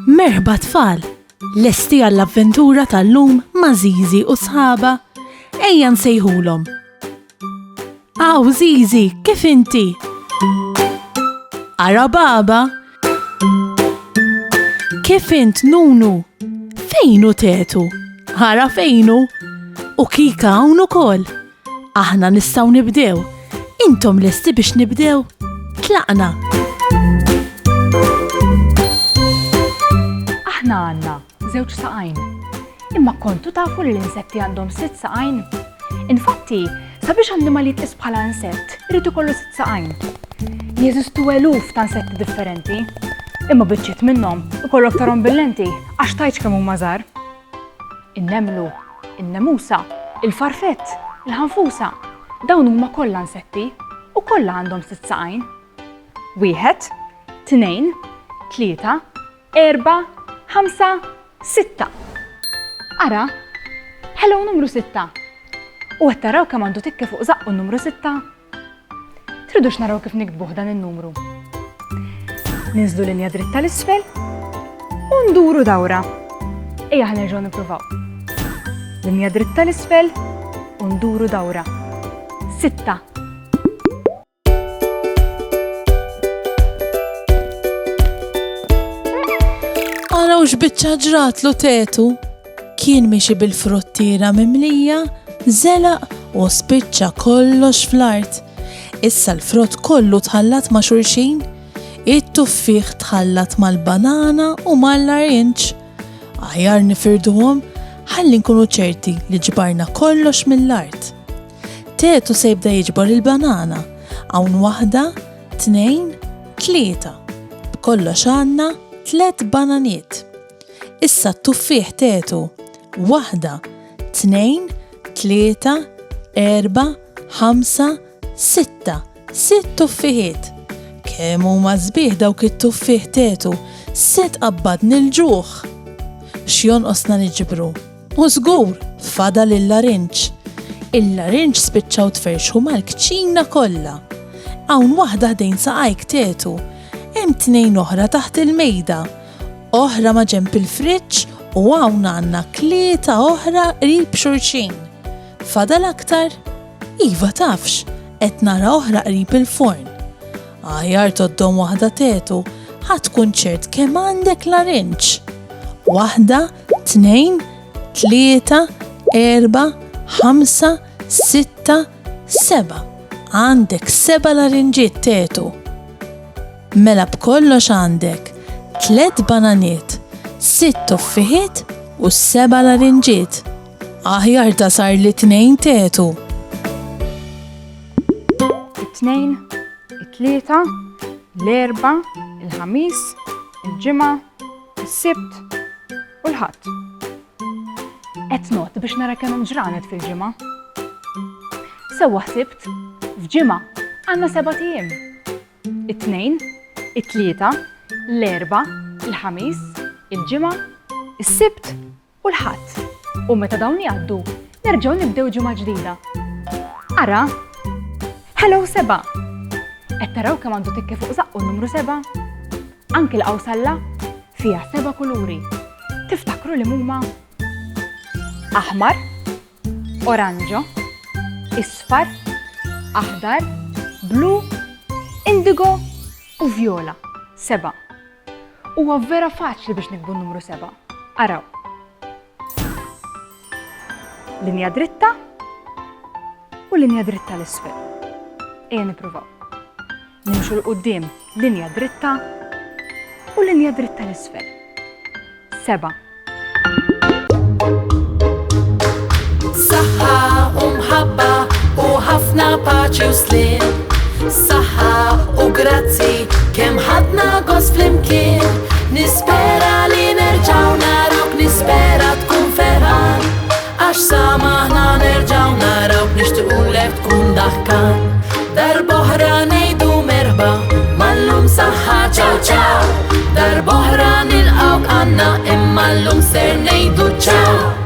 Merħba tfal, lesti għall-avventura tal-lum ma' Żiżi u sħaba, ejja nsejħulhom. Aw Żiżi, kif inti? Ara baba? Kif int Nunu? Fejnu tetu? Ara fejnu? U kika hawn ukoll. Aħna nistgħu nibdew. Intom lesti biex nibdew? Tlaqna. Aħna għandna żewġ saqajn. Imma kontu tafu li l-insetti għandhom 6 saqajn? Infatti, sabiex annimali jitqis bħala insett, irid ikollu 6 saqajn. Jeżistu eluf ta' insetti differenti, imma biċċiet minnhom ikollu aktarhom billenti għax tajtx kemm huma żgħar. In-nemlu, in-nemusa, il-farfett, il-ħanfusa, dawn huma kollha insetti u kollha għandhom 6 saqajn. 1, 2, 3, 4, 5, 6. Ara, hello numru 6. U qed taraw kemm għandu tikki fuq zaqqu n-numru 6? Tridux naraw kif niktbuh dan in-numru. Ninżlu linja dritta l-isfel u nduru dawra. Ejja ħanerġgħu nippruvaw. Linja dritta l-isfel u nduru dawra. 6. Araw x'biċċa ġratlu tetu. Kien miexi bil-fruttiera mimlija, żelaq u spiċċa kollox fl-art. Issa l-frott kollu tħallat ma' xulxin, it-tuffieħ tħallat mal-banana u mal-arinċ. Aħjar nifirduhom ħalli nkunu ċerti li ġbarna kollox mill-art. Tetu se jibda jiġbor il-banana, hawn 1, 2, 3. B'kollox għandna 3 bananiet. Issa t-tuffieħ tetu 1, 2, 3, 4, 5, 6. 6 tuffieħiet. Kemm huma sbieħ dawk it-tuffieħ tetu, se tqabbadni l-ġuħ. X'jonqosna niġbru? U żgur fadal il-larinċ. Il-larinċ spiċċaw tferxu mal-kċina kollha. Hawn waħda ħdejn saqajk tetu. Hemm 2 oħra taħt il-mejda, oħra ma' ġenb il-friġġ u hawn għandna 3 oħra qrib xulxin. Fadal aktar? Iva tafx, qed nara oħra qrib il-forn. Aħjar toddhom waħda tetu, ħadd tkun ċert kemm għandek larinċ. 1, 2, 3, 4, 5, 6, 7. Għandek 7 larinġiet tetu. Mela b'kollox għandek 3 bananiet, 6 tuffieħiet u 7 larinġiet. Aħjar ta' sar li 2 tetu. 2, 3, l-4, il-ħamis, il-ġimgħa, is-sibt u l-ħadd. Qed not biex nara kemm hemm ġranet fil-ġimgħa. Sewwa ħsibt, f'ġimgħa għandna 7 ijiem. 2, 3, l-4, il-ħamis, il-ġimgħa, is-sibt u l-ħadd. U meta dawn jgħaddu, nerġgħu nibdew ġimgħa ġdida. Ara, hello 7. Qed taraw kemm għandu tikki fuq zaqqu n-numru 7? Anki l-qawsalla fiha 7 kuluri. Tiftakru li huma? Aħmar, oranġo, isfar, aħdar, blu, indigo u vjola. 7. Huwa vera faċli biex nikbu n-numru 7. Araw. Linja dritta u linja dritta l-isfel. Ejja nippruvaw. Nimxu l-qudiem linja dritta u linja dritta l-isfel. 7. Saħħa u mħabba u ħafna paċi u slim. Saħħa u grazzi kemm ħadna gost flimkien. Nispera li nerġgħu narawk, nispera tkun ferħan. Għax samaħna nerġgħu narawk, nixtiequlek tkun daħkan. Darb'oħra ngħidu merħba, mal-lum saħħa ċaw ċaw. Darb'oħra nilqgħuk għandna imma llum ser ngħidu ċaw.